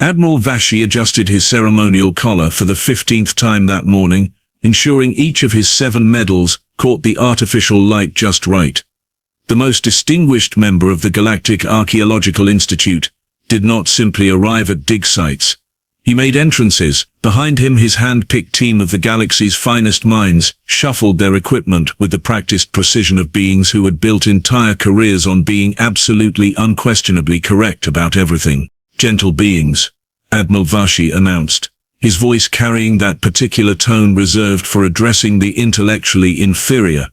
Admiral Vashi adjusted his ceremonial collar for the 15th time that morning, ensuring each of his 7 medals caught the artificial light just right. The most distinguished member of the Galactic Archaeological Institute did not simply arrive at dig sites. He made entrances. Behind him, his hand-picked team of the galaxy's finest minds shuffled their equipment with the practiced precision of beings who had built entire careers on being absolutely unquestionably correct about everything. "Gentle beings," Admiral Vashi announced, his voice carrying that particular tone reserved for addressing the intellectually inferior.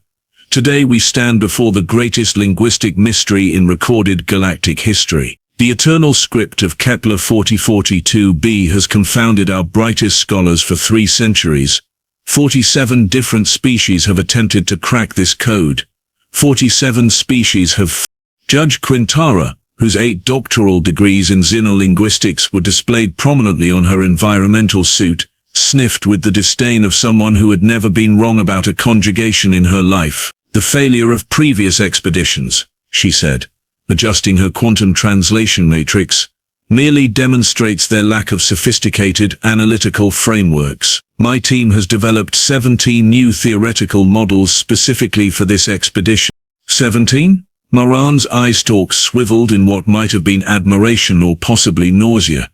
"Today we stand before the greatest linguistic mystery in recorded galactic history. The eternal script of Kepler 4042b has confounded our brightest scholars for 3 centuries. 47 different species have attempted to crack this code. 47 species have Judge Quintara, whose 8 doctoral degrees in xenolinguistics were displayed prominently on her environmental suit, sniffed with the disdain of someone who had never been wrong about a conjugation in her life. "The failure of previous expeditions," she said, adjusting her quantum translation matrix, "merely demonstrates their lack of sophisticated analytical frameworks. My team has developed 17 new theoretical models specifically for this expedition." 17? Moran's eye-stalks swiveled in what might have been admiration or possibly nausea.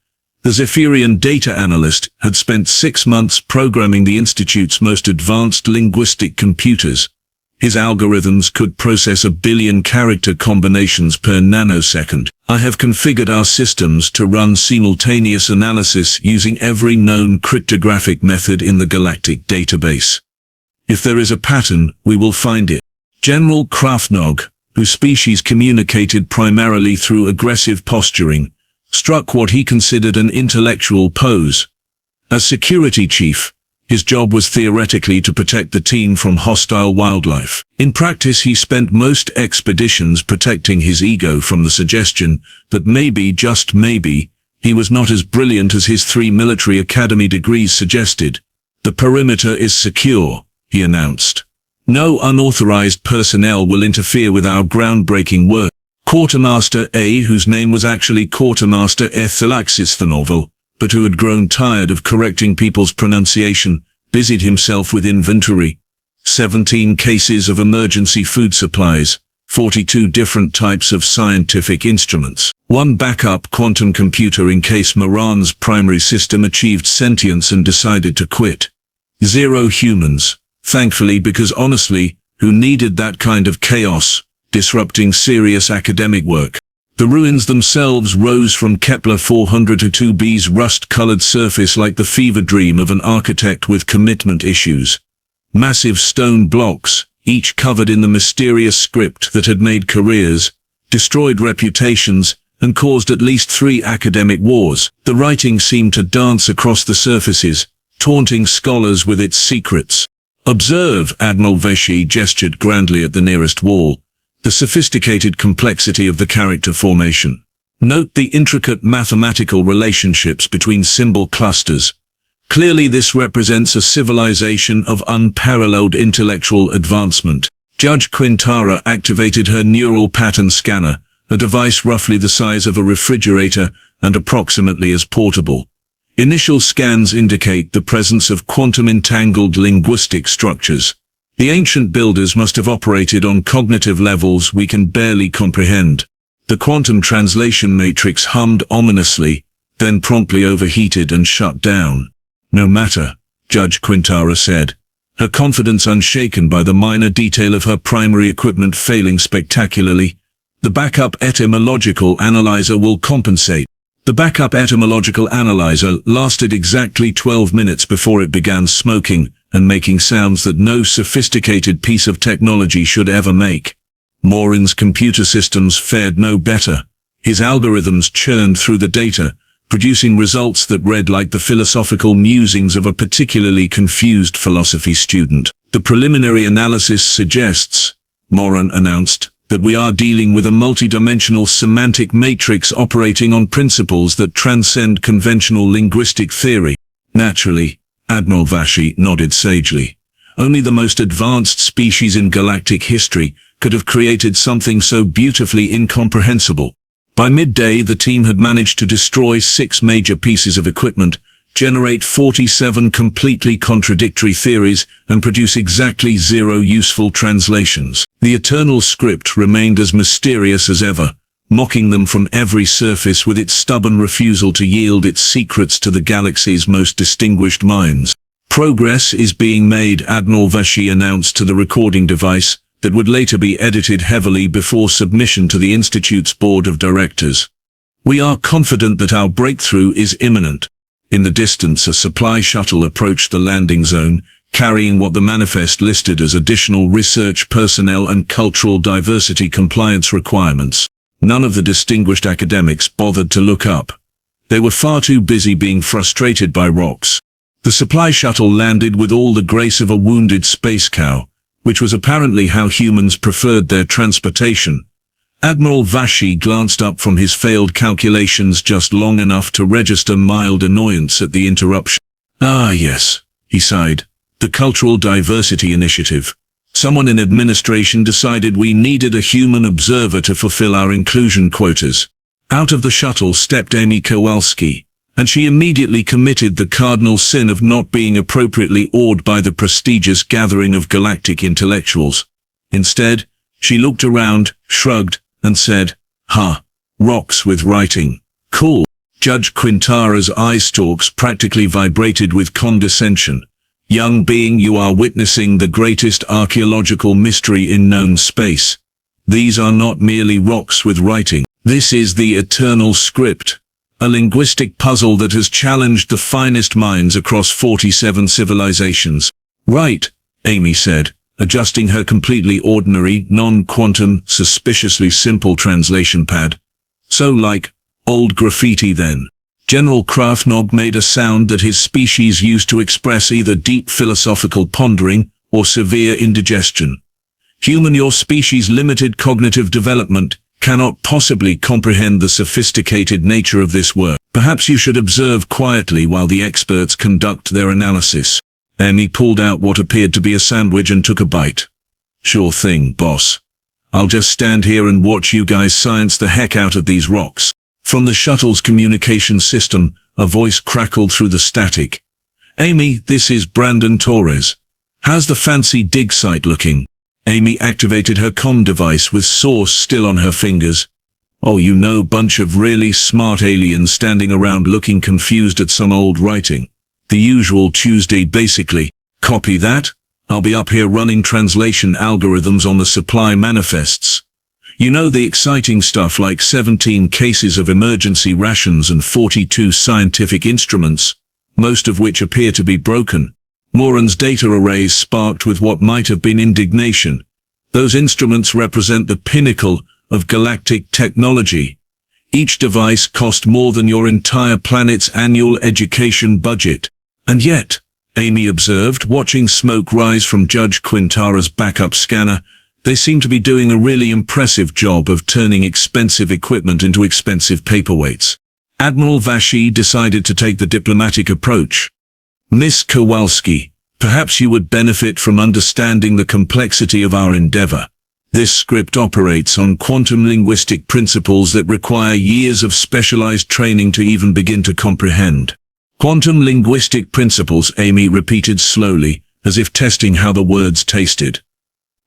The Zephyrian data analyst had spent 6 months programming the Institute's most advanced linguistic computers. His algorithms could process 1 billion character combinations per nanosecond. "I have configured our systems to run simultaneous analysis using every known cryptographic method in the galactic database. If there is a pattern, we will find it." General Krafnog, whose species communicated primarily through aggressive posturing, struck what he considered an intellectual pose. As security chief, his job was theoretically to protect the team from hostile wildlife. In practice, he spent most expeditions protecting his ego from the suggestion that maybe, just maybe, he was not as brilliant as his 3 military academy degrees suggested. "The perimeter is secure," he announced. "No unauthorized personnel will interfere with our groundbreaking work." Quartermaster A, whose name was actually Quartermaster Ethelaxisthanovel, but who had grown tired of correcting people's pronunciation, busied himself with inventory. 17 cases of emergency food supplies, 42 different types of scientific instruments, 1 backup quantum computer in case Moran's primary system achieved sentience and decided to quit. 0 humans, thankfully, because honestly, who needed that kind of chaos, disrupting serious academic work? The ruins themselves rose from Kepler 402b's rust-colored surface like the fever dream of an architect with commitment issues. Massive stone blocks, each covered in the mysterious script that had made careers, destroyed reputations, and caused at least 3 academic wars. The writing seemed to dance across the surfaces, taunting scholars with its secrets. "Observe," Admiral Vashi gestured grandly at the nearest wall, "the sophisticated complexity of the character formation. Note the intricate mathematical relationships between symbol clusters. Clearly this represents a civilization of unparalleled intellectual advancement." Judge Quintara activated her neural pattern scanner, a device roughly the size of a refrigerator and approximately as portable. Initial scans indicate the presence of quantum-entangled linguistic structures. The ancient builders must have operated on cognitive levels we can barely comprehend. The quantum translation matrix hummed ominously, then promptly overheated and shut down. "No matter," Judge Quintara said, her confidence unshaken by the minor detail of her primary equipment failing spectacularly. "The backup etymological analyzer will compensate." The backup etymological analyzer lasted exactly 12 minutes before it began smoking and making sounds that no sophisticated piece of technology should ever make. Moran's computer systems fared no better. His algorithms churned through the data, producing results that read like the philosophical musings of a particularly confused philosophy student. "The preliminary analysis suggests," Moran announced, "that we are dealing with a multidimensional semantic matrix operating on principles that transcend conventional linguistic theory." "Naturally," Admiral Vashi nodded sagely. "Only the most advanced species in galactic history could have created something so beautifully incomprehensible. By midday, the team had managed to destroy 6 major pieces of equipment, generate 47 completely contradictory theories, and produce exactly 0 useful translations. The eternal script remained as mysterious as ever, mocking them from every surface with its stubborn refusal to yield its secrets to the galaxy's most distinguished minds. Progress is being made, Admiral Vashi announced to the recording device that would later be edited heavily before submission to the Institute's board of directors. We are confident that our breakthrough is imminent. In the distance, a supply shuttle approached the landing zone, carrying what the manifest listed as additional research personnel and cultural diversity compliance requirements. None of the distinguished academics bothered to look up. They were far too busy being frustrated by rocks. The supply shuttle landed with all the grace of a wounded space cow, which was apparently how humans preferred their transportation. Admiral Vashi glanced up from his failed calculations just long enough to register mild annoyance at the interruption. Ah yes, he sighed. The Cultural Diversity Initiative. Someone in administration decided we needed a human observer to fulfill our inclusion quotas. Out of the shuttle stepped Amy Kowalski, and she immediately committed the cardinal sin of not being appropriately awed by the prestigious gathering of galactic intellectuals. Instead, she looked around, shrugged, and said, "Ha, rocks with writing. Cool." Judge Quintara's eye stalks practically vibrated with condescension. Young being, you are witnessing the greatest archaeological mystery in known space. These are not merely rocks with writing. This is the eternal script, a linguistic puzzle that has challenged the finest minds across 47 civilizations. Right, Amy said, adjusting her completely ordinary, non-quantum, suspiciously simple translation pad. So like old graffiti then. General Krafnog made a sound that his species used to express either deep philosophical pondering or severe indigestion. Human, your species' limited cognitive development cannot possibly comprehend the sophisticated nature of this work. Perhaps you should observe quietly while the experts conduct their analysis. Amy pulled out what appeared to be a sandwich and took a bite. Sure thing, boss. I'll just stand here and watch you guys science the heck out of these rocks. From the shuttle's communication system, a voice crackled through the static. Amy, this is Brandon Torres. How's the fancy dig site looking? Amy activated her comm device with source still on her fingers. Oh, you know, bunch of really smart aliens standing around looking confused at some old writing. The usual Tuesday basically. Copy that? I'll be up here running translation algorithms on the supply manifests. You know, the exciting stuff like 17 cases of emergency rations and 42 scientific instruments, most of which appear to be broken. Moran's data arrays sparked with what might have been indignation. Those instruments represent the pinnacle of galactic technology. Each device cost more than your entire planet's annual education budget. And yet, Amy observed, watching smoke rise from Judge Quintara's backup scanner, they seem to be doing a really impressive job of turning expensive equipment into expensive paperweights. Admiral Vashi decided to take the diplomatic approach. Miss Kowalski, perhaps you would benefit from understanding the complexity of our endeavor. This script operates on quantum linguistic principles that require years of specialized training to even begin to comprehend. Quantum linguistic principles, Amy repeated slowly, as if testing how the words tasted.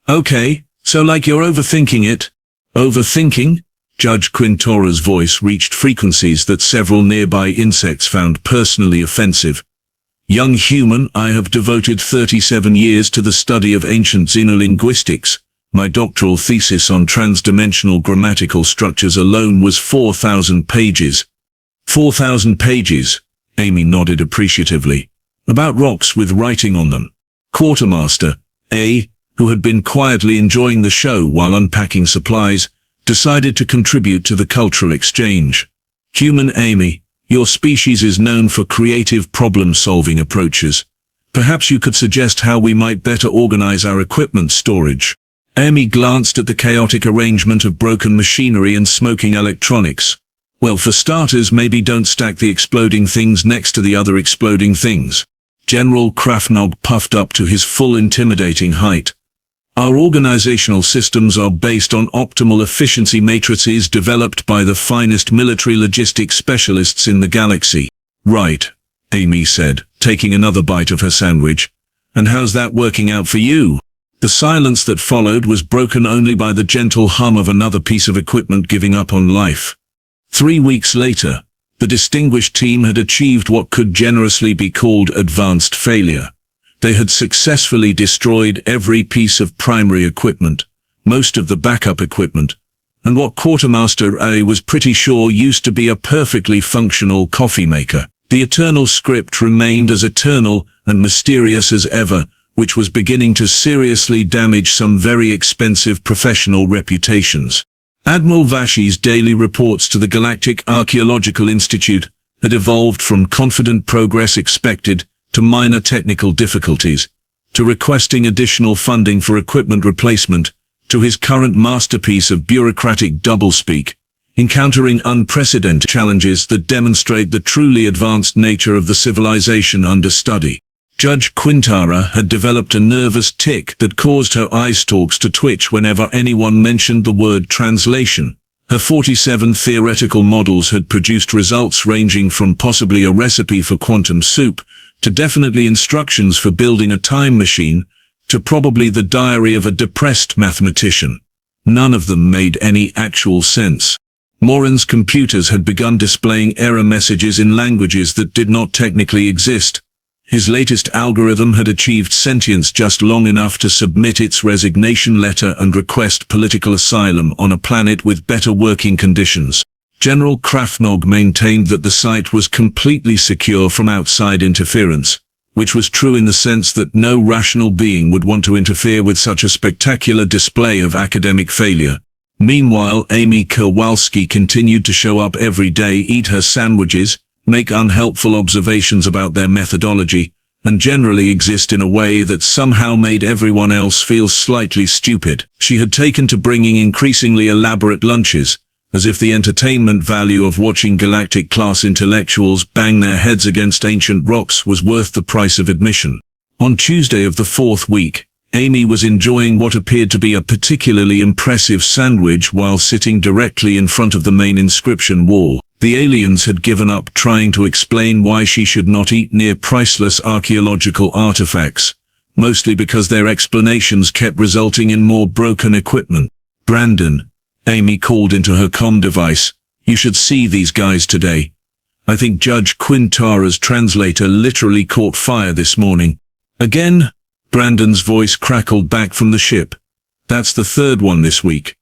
Okay, so like you're overthinking it. Overthinking? Judge Quintara's voice reached frequencies that several nearby insects found personally offensive. Young human, I have devoted 37 years to the study of ancient xenolinguistics. My doctoral thesis on transdimensional grammatical structures alone was 4,000 pages. 4,000 pages, Amy nodded appreciatively. About rocks with writing on them. Quartermaster, A, who had been quietly enjoying the show while unpacking supplies, decided to contribute to the cultural exchange. Human Amy, your species is known for creative problem-solving approaches. Perhaps you could suggest how we might better organize our equipment storage. Amy glanced at the chaotic arrangement of broken machinery and smoking electronics. Well, for starters, maybe don't stack the exploding things next to the other exploding things. General Krafnog puffed up to his full intimidating height. Our organizational systems are based on optimal efficiency matrices developed by the finest military logistics specialists in the galaxy. Right, Amy said, taking another bite of her sandwich. And how's that working out for you? The silence that followed was broken only by the gentle hum of another piece of equipment giving up on life. 3 weeks later, the distinguished team had achieved what could generously be called advanced failure. They had successfully destroyed every piece of primary equipment, most of the backup equipment, and what Quartermaster A was pretty sure used to be a perfectly functional coffee maker. The eternal script remained as eternal and mysterious as ever, which was beginning to seriously damage some very expensive professional reputations. Admiral Vashi's daily reports to the Galactic Archaeological Institute had evolved from confident progress expected to minor technical difficulties, to requesting additional funding for equipment replacement, to his current masterpiece of bureaucratic doublespeak, encountering unprecedented challenges that demonstrate the truly advanced nature of the civilization under study. Judge Quintara had developed a nervous tic that caused her eye stalks to twitch whenever anyone mentioned the word translation. Her 47 theoretical models had produced results ranging from possibly a recipe for quantum soup, to definitely instructions for building a time machine, to probably the diary of a depressed mathematician. None of them made any actual sense. Morin's computers had begun displaying error messages in languages that did not technically exist. His latest algorithm had achieved sentience just long enough to submit its resignation letter and request political asylum on a planet with better working conditions. General Krafnog maintained that the site was completely secure from outside interference, which was true in the sense that no rational being would want to interfere with such a spectacular display of academic failure. Meanwhile, Amy Kowalski continued to show up every day, eat her sandwiches, make unhelpful observations about their methodology, and generally exist in a way that somehow made everyone else feel slightly stupid. She had taken to bringing increasingly elaborate lunches, as if the entertainment value of watching Galactic-class intellectuals bang their heads against ancient rocks was worth the price of admission. On Tuesday of the 4th week, Amy was enjoying what appeared to be a particularly impressive sandwich while sitting directly in front of the main inscription wall. The aliens had given up trying to explain why she should not eat near priceless archaeological artifacts, mostly because their explanations kept resulting in more broken equipment. Brandon, Amy called into her comm device, you should see these guys today. I think Judge Quintara's translator literally caught fire this morning. Again? Brandon's voice crackled back from the ship. That's the 3rd one this week.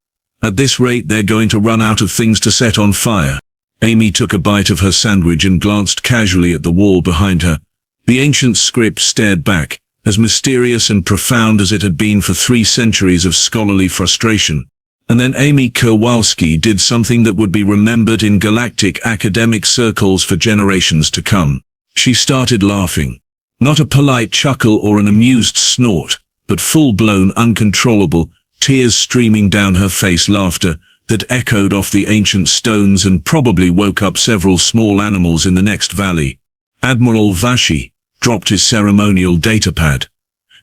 At this rate they're going to run out of things to set on fire. Amy took a bite of her sandwich and glanced casually at the wall behind her. The ancient script stared back, as mysterious and profound as it had been for 3 centuries of scholarly frustration. And then Amy Kowalski did something that would be remembered in galactic academic circles for generations to come. She started laughing. Not a polite chuckle or an amused snort, but full-blown, uncontrollable, tears streaming down her face laughter that echoed off the ancient stones and probably woke up several small animals in the next valley. Admiral Vashi dropped his ceremonial datapad.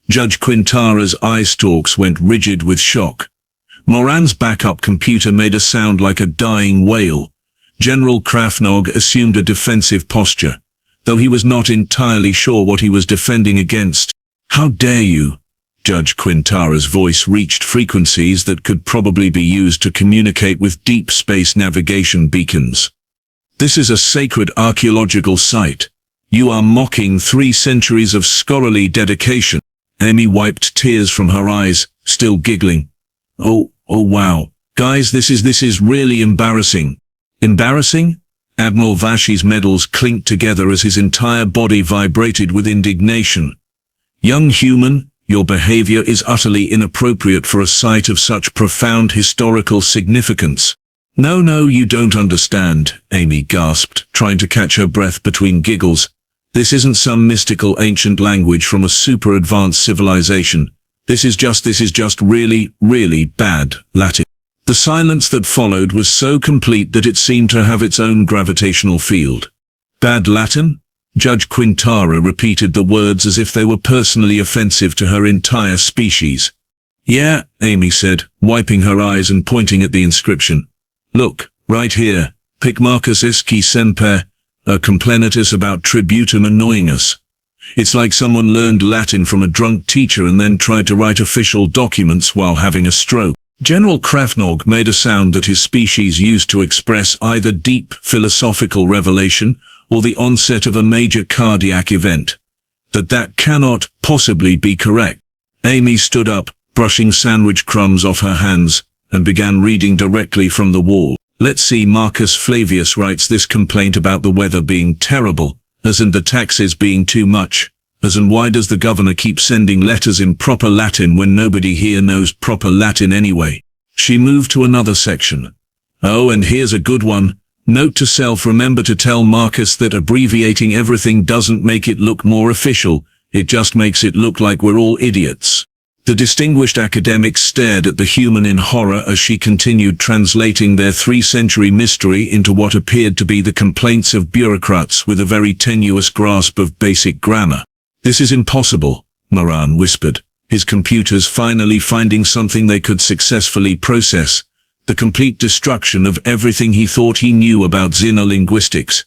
Judge Quintara's eye stalks went rigid with shock. Moran's backup computer made a sound like a dying whale. General Krafnog assumed a defensive posture, though he was not entirely sure what he was defending against. How dare you? Judge Quintara's voice reached frequencies that could probably be used to communicate with deep space navigation beacons. This is a sacred archaeological site. You are mocking 3 centuries of scholarly dedication. Amy wiped tears from her eyes, still giggling. Oh wow. Guys, this is really embarrassing. Embarrassing? Admiral Vashi's medals clinked together as his entire body vibrated with indignation. Young human, your behavior is utterly inappropriate for a site of such profound historical significance. No, you don't understand, Amy gasped, trying to catch her breath between giggles. This isn't some mystical ancient language from a super advanced civilization. This is just really, really bad Latin. The silence that followed was so complete that it seemed to have its own gravitational field. Bad Latin? Judge Quintara repeated the words as if they were personally offensive to her entire species. Yeah, Amy said, wiping her eyes and pointing at the inscription. Look, right here, Pic Marcus Isci Semper, a complainatus about tributum annoyingus. It's like someone learned Latin from a drunk teacher and then tried to write official documents while having a stroke. General Krafnog made a sound that his species used to express either deep philosophical revelation or the onset of a major cardiac event. That cannot possibly be correct. Amy stood up, brushing sandwich crumbs off her hands, and began reading directly from the wall. Let's see, Marcus Flavius writes this complaint about the weather being terrible, as in the taxes being too much, as in why does the governor keep sending letters in proper Latin when nobody here knows proper Latin anyway. She moved to another section. Oh, and here's a good one. Note to self, remember to tell Marcus that abbreviating everything doesn't make it look more official, it just makes it look like we're all idiots. The distinguished academic stared at the human in horror as she continued translating their 3-century mystery into what appeared to be the complaints of bureaucrats with a very tenuous grasp of basic grammar. This is impossible, Moran whispered, his computers finally finding something they could successfully process, the complete destruction of everything he thought he knew about xenolinguistics.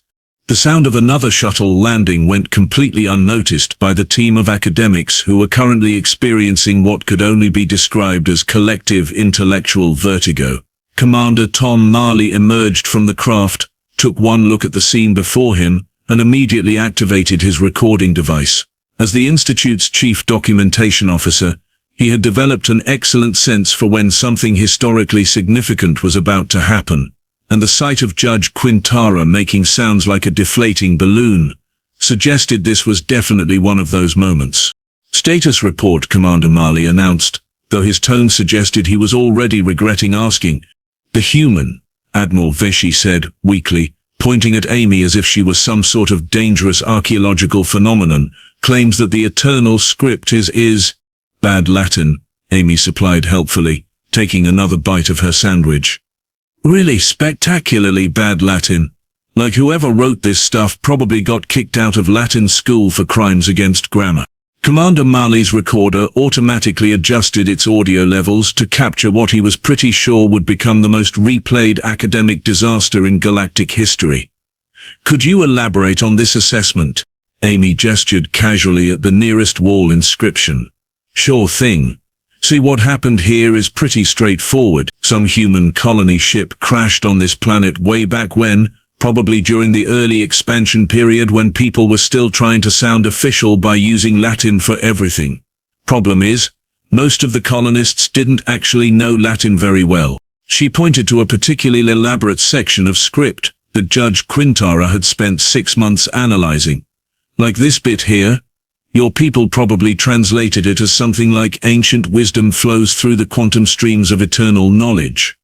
The sound of another shuttle landing went completely unnoticed by the team of academics who were currently experiencing what could only be described as collective intellectual vertigo. Commander Tom Marley emerged from the craft, took one look at the scene before him, and immediately activated his recording device. As the Institute's chief documentation officer, he had developed an excellent sense for when something historically significant was about to happen, and the sight of Judge Quintara making sounds like a deflating balloon suggested this was definitely one of those moments. Status report, Commander Marley announced, though his tone suggested he was already regretting asking. The human, Admiral Vesey said, weakly, pointing at Amy as if she was some sort of dangerous archaeological phenomenon, claims that the eternal script is bad Latin, Amy supplied helpfully, taking another bite of her sandwich. Really spectacularly bad Latin. Like whoever wrote this stuff probably got kicked out of Latin school for crimes against grammar. Commander Marley's recorder automatically adjusted its audio levels to capture what he was pretty sure would become the most replayed academic disaster in galactic history. Could you elaborate on this assessment? Amy gestured casually at the nearest wall inscription. Sure thing. See, what happened here is pretty straightforward. Some human colony ship crashed on this planet way back when, probably during the early expansion period when people were still trying to sound official by using Latin for everything. Problem is, most of the colonists didn't actually know Latin very well. She pointed to a particularly elaborate section of script that Judge Quintara had spent 6 months analyzing. Like this bit here. Your people probably translated it as something like ancient wisdom flows through the quantum streams of eternal knowledge.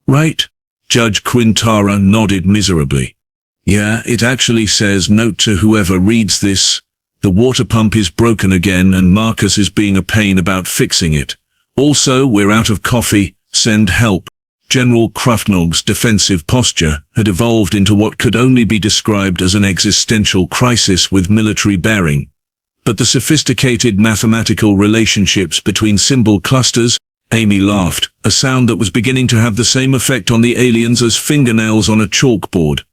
Right? Judge Quintara nodded miserably. Yeah, it actually says, note to whoever reads this, the water pump is broken again and Marcus is being a pain about fixing it. Also, we're out of coffee, send help. General Krafnog's defensive posture had evolved into what could only be described as an existential crisis with military bearing. But the sophisticated mathematical relationships between symbol clusters, Amy laughed, a sound that was beginning to have the same effect on the aliens as fingernails on a chalkboard.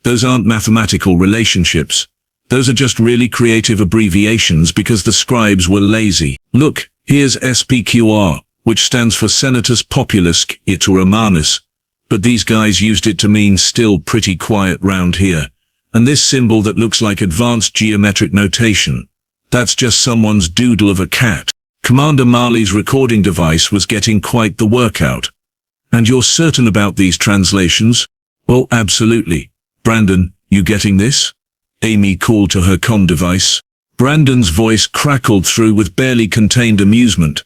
Those aren't mathematical relationships. Those are just really creative abbreviations because the scribes were lazy. Look, here's SPQR, which stands for Senatus Populus Ituromanus. But these guys used it to mean still pretty quiet round here. And this symbol that looks like advanced geometric notation. That's just someone's doodle of a cat. Commander Marley's recording device was getting quite the workout. And you're certain about these translations? Well, absolutely. Brandon, you getting this? Amy called to her comm device. Brandon's voice crackled through with barely contained amusement.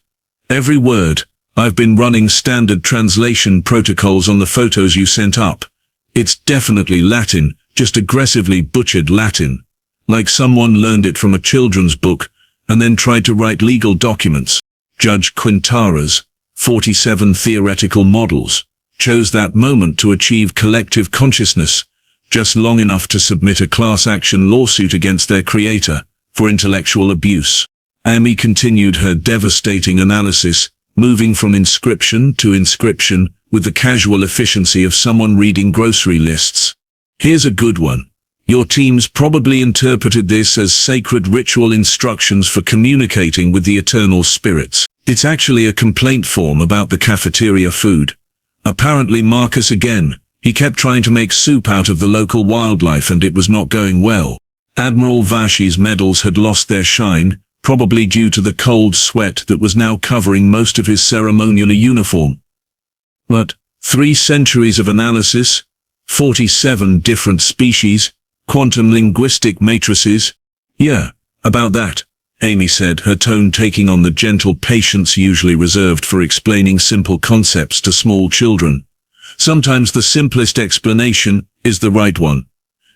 Every word. I've been running standard translation protocols on the photos you sent up. It's definitely Latin, just aggressively butchered Latin. Like someone learned it from a children's book, and then tried to write legal documents. Judge Quintara's 47 theoretical models chose that moment to achieve collective consciousness, just long enough to submit a class action lawsuit against their creator for intellectual abuse. Amy continued her devastating analysis, moving from inscription to inscription with the casual efficiency of someone reading grocery lists. Here's a good one. Your teams probably interpreted this as sacred ritual instructions for communicating with the eternal spirits. It's actually a complaint form about the cafeteria food. Apparently Marcus again. He kept trying to make soup out of the local wildlife and it was not going well. Admiral Vashi's medals had lost their shine, probably due to the cold sweat that was now covering most of his ceremonial uniform. But 3 centuries of analysis, 47 different species, quantum linguistic matrices. Yeah, about that, Amy said, her tone taking on the gentle patience usually reserved for explaining simple concepts to small children. Sometimes the simplest explanation is the right one.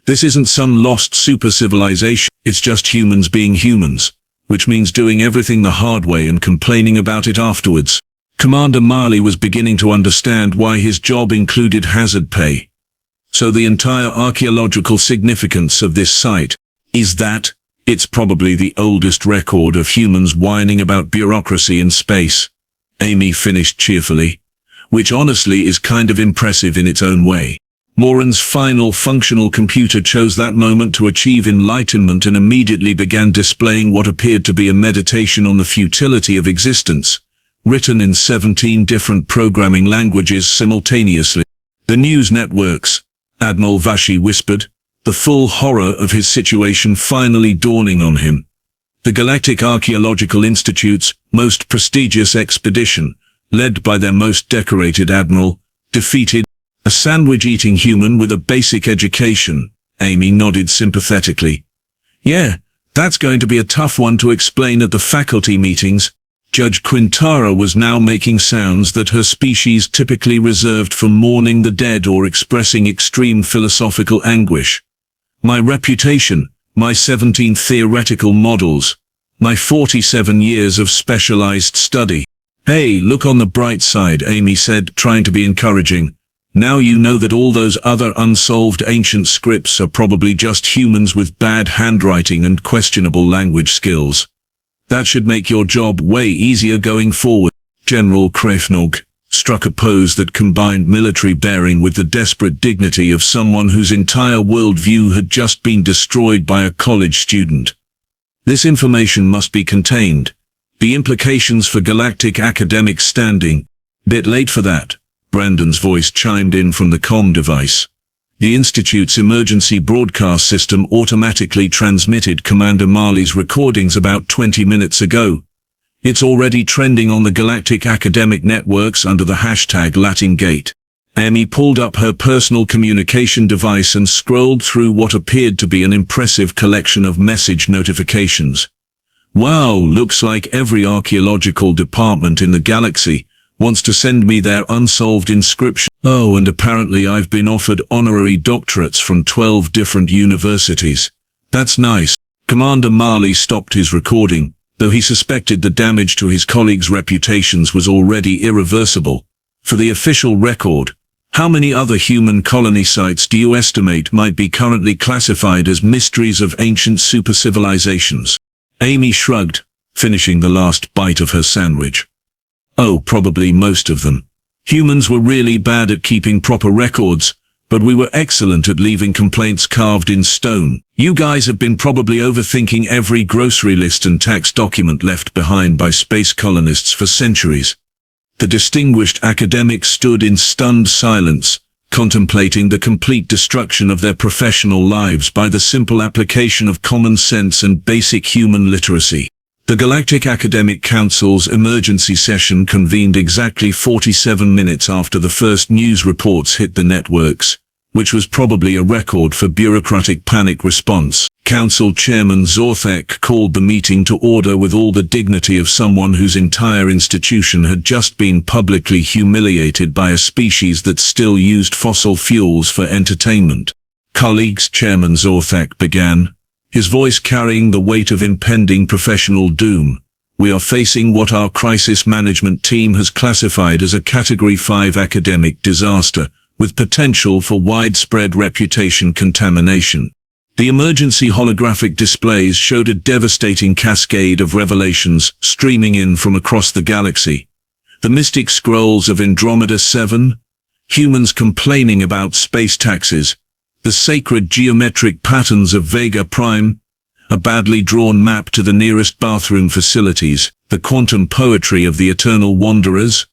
This isn't some lost super civilization, it's just humans being humans, which means doing everything the hard way and complaining about it afterwards. Commander Marley was beginning to understand why his job included hazard pay. So the entire archaeological significance of this site is that it's probably the oldest record of humans whining about bureaucracy in space. Amy finished cheerfully, which honestly is kind of impressive in its own way. Moran's final functional computer chose that moment to achieve enlightenment and immediately began displaying what appeared to be a meditation on the futility of existence, written in 17 different programming languages simultaneously. The news networks, Admiral Vashi whispered, the full horror of his situation finally dawning on him. The Galactic Archaeological Institute's most prestigious expedition, led by their most decorated admiral, defeated a sandwich-eating human with a basic education. Amy nodded sympathetically. Yeah, that's going to be a tough one to explain at the faculty meetings. Judge Quintara was now making sounds that her species typically reserved for mourning the dead or expressing extreme philosophical anguish. My reputation, my 17 theoretical models, my 47 years of specialized study. Hey, look on the bright side, Amy said, trying to be encouraging. Now you know that all those other unsolved ancient scripts are probably just humans with bad handwriting and questionable language skills. That should make your job way easier going forward. General Krefnog struck a pose that combined military bearing with the desperate dignity of someone whose entire worldview had just been destroyed by a college student. This information must be contained. The implications for galactic academic standing. Bit late for that, Brandon's voice chimed in from the comm device. The Institute's emergency broadcast system automatically transmitted Commander Marley's recordings about 20 minutes ago. It's already trending on the galactic academic networks under the hashtag LatinGate. Amy pulled up her personal communication device and scrolled through what appeared to be an impressive collection of message notifications. Wow, looks like every archaeological department in the galaxy wants to send me their unsolved inscription. Oh, and apparently I've been offered honorary doctorates from 12 different universities. That's nice. Commander Marley stopped his recording, though he suspected the damage to his colleagues' reputations was already irreversible. For the official record, how many other human colony sites do you estimate might be currently classified as mysteries of ancient supercivilizations? Amy shrugged, finishing the last bite of her sandwich. Oh, probably most of them. Humans were really bad at keeping proper records, but we were excellent at leaving complaints carved in stone. You guys have been probably overthinking every grocery list and tax document left behind by space colonists for centuries. The distinguished academic stood in stunned silence, contemplating the complete destruction of their professional lives by the simple application of common sense and basic human literacy. The Galactic Academic Council's emergency session convened exactly 47 minutes after the first news reports hit the networks, which was probably a record for bureaucratic panic response. Council Chairman Zorthek called the meeting to order with all the dignity of someone whose entire institution had just been publicly humiliated by a species that still used fossil fuels for entertainment. Colleagues, Chairman Zorthek began, his voice carrying the weight of impending professional doom. We are facing what our crisis management team has classified as a Category 5 academic disaster, with potential for widespread reputation contamination. The emergency holographic displays showed a devastating cascade of revelations streaming in from across the galaxy. The mystic scrolls of Andromeda 7, humans complaining about space taxes, the sacred geometric patterns of Vega Prime, a badly drawn map to the nearest bathroom facilities, the quantum poetry of the eternal wanderers,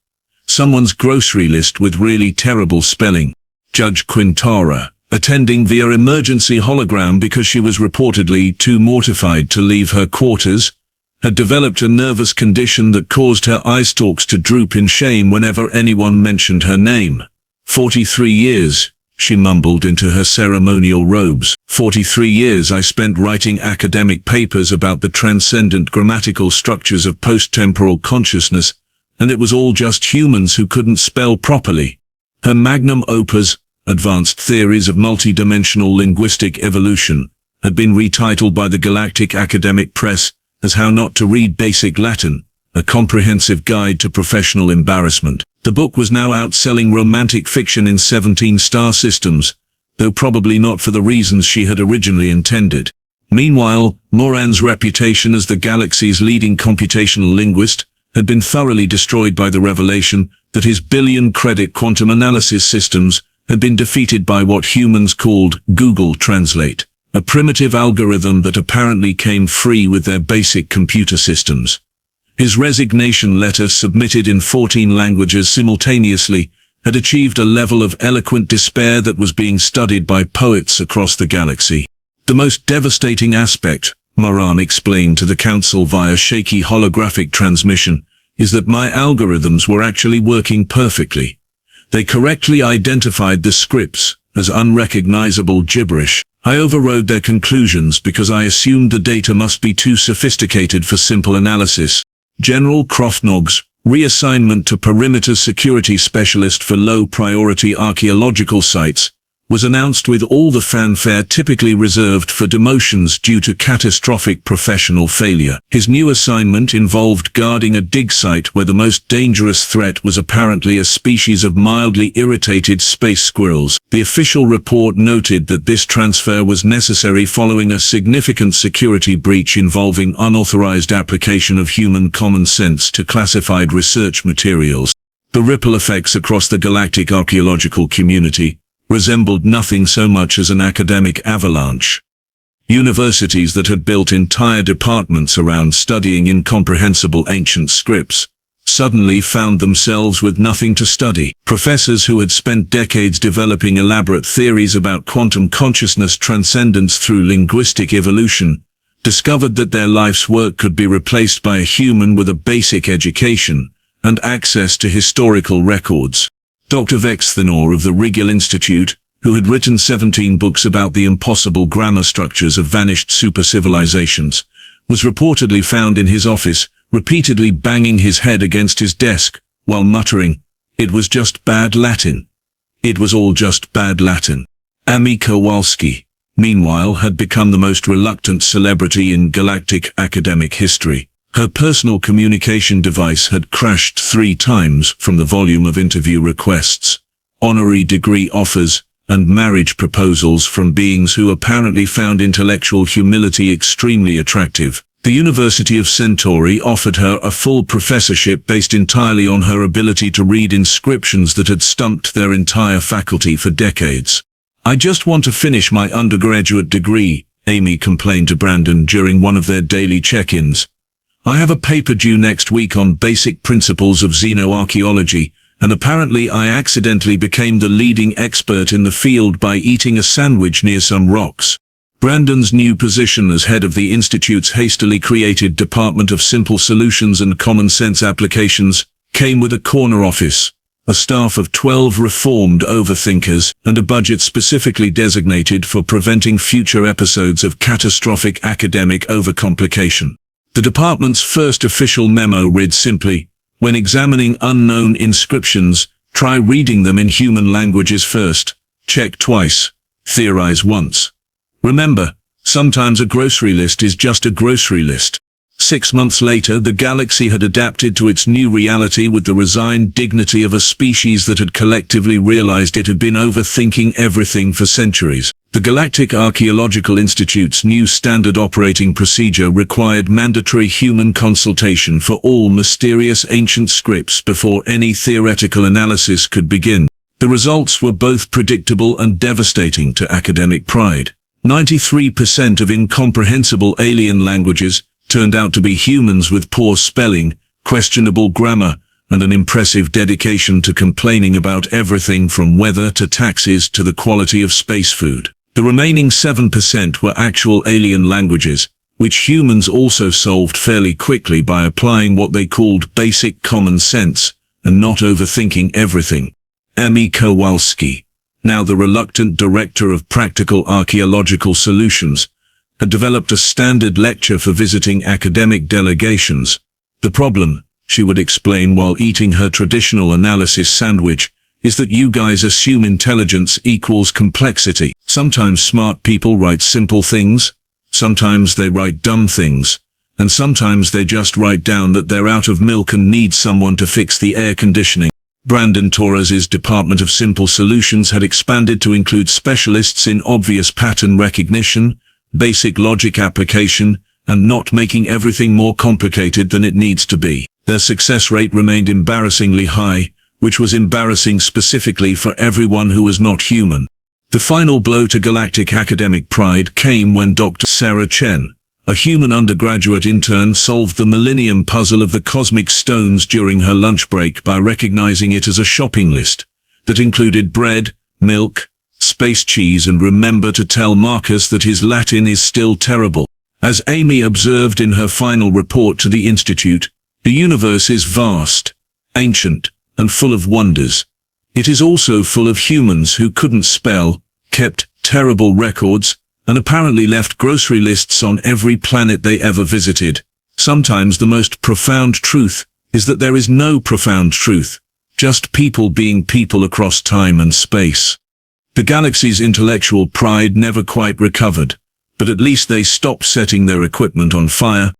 someone's grocery list with really terrible spelling, Judge Quintara, attending via emergency hologram because she was reportedly too mortified to leave her quarters, had developed a nervous condition that caused her eye stalks to droop in shame whenever anyone mentioned her name. 43 years, she mumbled into her ceremonial robes. 43 years I spent writing academic papers about the transcendent grammatical structures of post-temporal consciousness, and it was all just humans who couldn't spell properly. Her magnum opus, Advanced Theories of Multidimensional Linguistic Evolution, had been retitled by the Galactic Academic Press as How Not to Read Basic Latin, a comprehensive guide to professional embarrassment. The book was now outselling romantic fiction in 17-star systems, though probably not for the reasons she had originally intended. Meanwhile, Moran's reputation as the galaxy's leading computational linguist had been thoroughly destroyed by the revelation that his billion-credit quantum analysis systems had been defeated by what humans called Google Translate, a primitive algorithm that apparently came free with their basic computer systems. His resignation letter, submitted in 14 languages simultaneously, had achieved a level of eloquent despair that was being studied by poets across the galaxy. The most devastating aspect, Moran explained to the council via shaky holographic transmission, is that my algorithms were actually working perfectly. They correctly identified the scripts as unrecognizable gibberish. I overrode their conclusions because I assumed the data must be too sophisticated for simple analysis. General Krofnog's reassignment to Perimeter Security Specialist for low-priority archaeological sites was announced with all the fanfare typically reserved for demotions due to catastrophic professional failure. His new assignment involved guarding a dig site where the most dangerous threat was apparently a species of mildly irritated space squirrels. The official report noted that this transfer was necessary following a significant security breach involving unauthorized application of human common sense to classified research materials. The ripple effects across the galactic archaeological community resembled nothing so much as an academic avalanche. Universities that had built entire departments around studying incomprehensible ancient scripts suddenly found themselves with nothing to study. Professors who had spent decades developing elaborate theories about quantum consciousness transcendence through linguistic evolution discovered that their life's work could be replaced by a human with a basic education and access to historical records. Dr. Vexthenor of the Rigel Institute, who had written 17 books about the impossible grammar structures of vanished super-civilizations, was reportedly found in his office, repeatedly banging his head against his desk, while muttering, "It was just bad Latin. It was all just bad Latin." Amy Kowalski, meanwhile, had become the most reluctant celebrity in galactic academic history. Her personal communication device had crashed 3 times from the volume of interview requests, honorary degree offers, and marriage proposals from beings who apparently found intellectual humility extremely attractive. The University of Centauri offered her a full professorship based entirely on her ability to read inscriptions that had stumped their entire faculty for decades. "I just want to finish my undergraduate degree," Amy complained to Brandon during one of their daily check-ins. "I have a paper due next week on basic principles of xenoarchaeology, and apparently I accidentally became the leading expert in the field by eating a sandwich near some rocks." Brandon's new position as head of the Institute's hastily created Department of Simple Solutions and Common Sense Applications came with a corner office, a staff of 12 reformed overthinkers, and a budget specifically designated for preventing future episodes of catastrophic academic overcomplication. The department's first official memo read simply, "When examining unknown inscriptions, try reading them in human languages first, check twice, theorize once. Remember, sometimes a grocery list is just a grocery list." 6 months later, the galaxy had adapted to its new reality with the resigned dignity of a species that had collectively realized it had been overthinking everything for centuries. The Galactic Archaeological Institute's new standard operating procedure required mandatory human consultation for all mysterious ancient scripts before any theoretical analysis could begin. The results were both predictable and devastating to academic pride. 93% of incomprehensible alien languages turned out to be humans with poor spelling, questionable grammar, and an impressive dedication to complaining about everything from weather to taxes to the quality of space food. The remaining 7% were actual alien languages, which humans also solved fairly quickly by applying what they called basic common sense and not overthinking everything. Amy Kowalski, now the reluctant director of practical archaeological solutions, had developed a standard lecture for visiting academic delegations. The problem, she would explain while eating her traditional analysis sandwich, is that you guys assume intelligence equals complexity. Sometimes smart people write simple things, sometimes they write dumb things, and sometimes they just write down that they're out of milk and need someone to fix the air conditioning. Brandon Torres's Department of Simple Solutions had expanded to include specialists in obvious pattern recognition, basic logic application, and not making everything more complicated than it needs to be. Their success rate remained embarrassingly high, which was embarrassing specifically for everyone who was not human. The final blow to galactic academic pride came when Dr. Sarah Chen, a human undergraduate intern, solved the millennium puzzle of the cosmic stones during her lunch break by recognizing it as a shopping list that included bread, milk, space cheese, and remember to tell Marcus that his Latin is still terrible. As Amy observed in her final report to the Institute, the universe is vast, ancient, and full of wonders. It is also full of humans who couldn't spell, kept terrible records, and apparently left grocery lists on every planet they ever visited. Sometimes the most profound truth is that there is no profound truth, just people being people across time and space. The galaxy's intellectual pride never quite recovered, but at least they stopped setting their equipment on fire